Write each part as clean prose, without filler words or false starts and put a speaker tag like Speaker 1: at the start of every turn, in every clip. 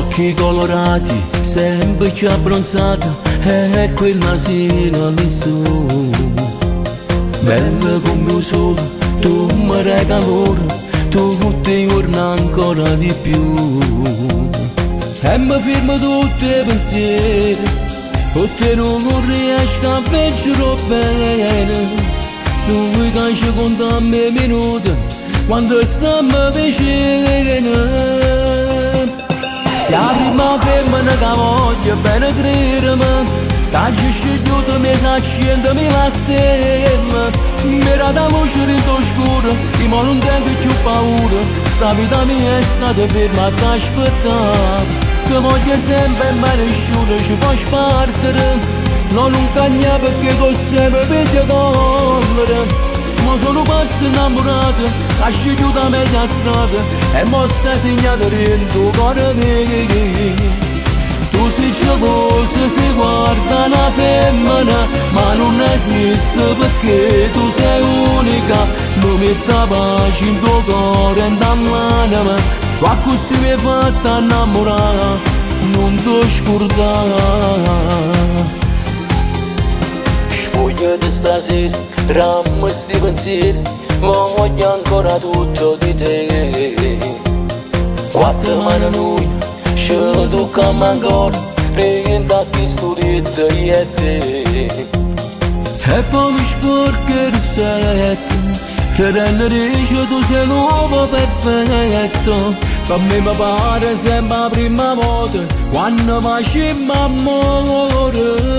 Speaker 1: Occhi colorati, sempre più abbronzata, e quel nasino lì su. Bella come un sole, tu mi regali tutti i giorni ancora di più. E mi fermo tutti i pensieri, perché non riesco a vedere bene. Tu mi canci contando i minuti, quando stiamo vicini. Se la prima femmina che voglio bene credermi, che ci scegliuto mi sa 100.000 stelle. Mira da luce in oscuro, io non tengo più paura. Sta vita mia è stata ferma ad aspettare. Che voglio sempre ma nessuno ci può spartere. Non cagna perché tu sempre vedi correre. Ma sono pazzo innamorato, ha scegliuto a mezza strada e mo sta segnato dentro cuore mio. Tu sei geloso, si guarda una femmina, ma non esiste perché tu sei unica. Non metta pace in tuo cuore e dall'anima, qualcuno si mi è fatta innamorare, non ti scordare. Spogliati stasera, rammo sti pensieri, ma voglio ancora tutto di te. Quattro mani noi, ci toccamo ancora, prenda chi storietta io e te. E poi mi sporca il rossetto, che dice tu sei l'uomo perfetto. Per me mi pare sempre la prima volta, quando facciamo amore.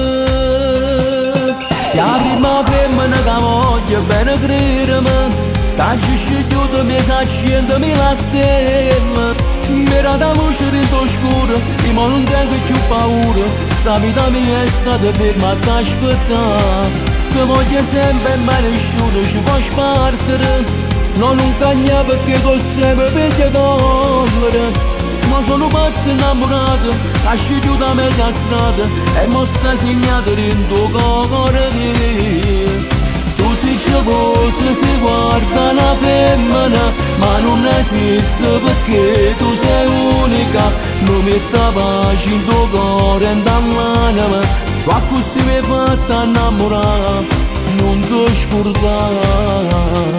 Speaker 1: Se la prima femmina che voglio bene credermi, che ci scegliuto mi sa 100.000 stelle. Mira da luce in oscuro, io non tengo più paura. Sta vita mia è stata ferma ad aspettare. Che voglio sempre ma nessuno ci può spartere. Non cagna perché tu sempre vedi correre. Ma sono pazzo innamorato, ha scegliuto a mezza strada e mo sta segnato dentro cuore mio. Tu sei geloso, si guarda una femmina, ma non esiste perché tu sei unica. Non metta pace in tuo cuore e dall'anima, qualcuno si mi è fatta innamorare, non ti scordare.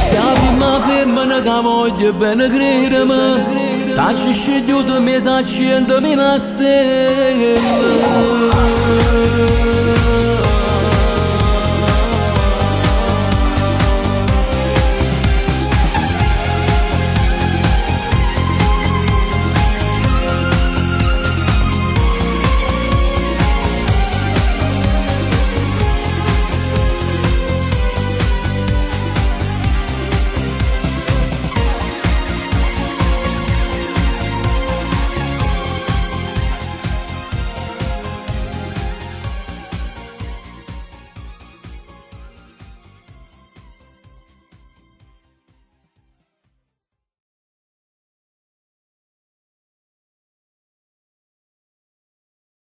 Speaker 1: Se la prima femmina che voglio bene credermi, che ci scegliuto mi sa 100.000 stelle.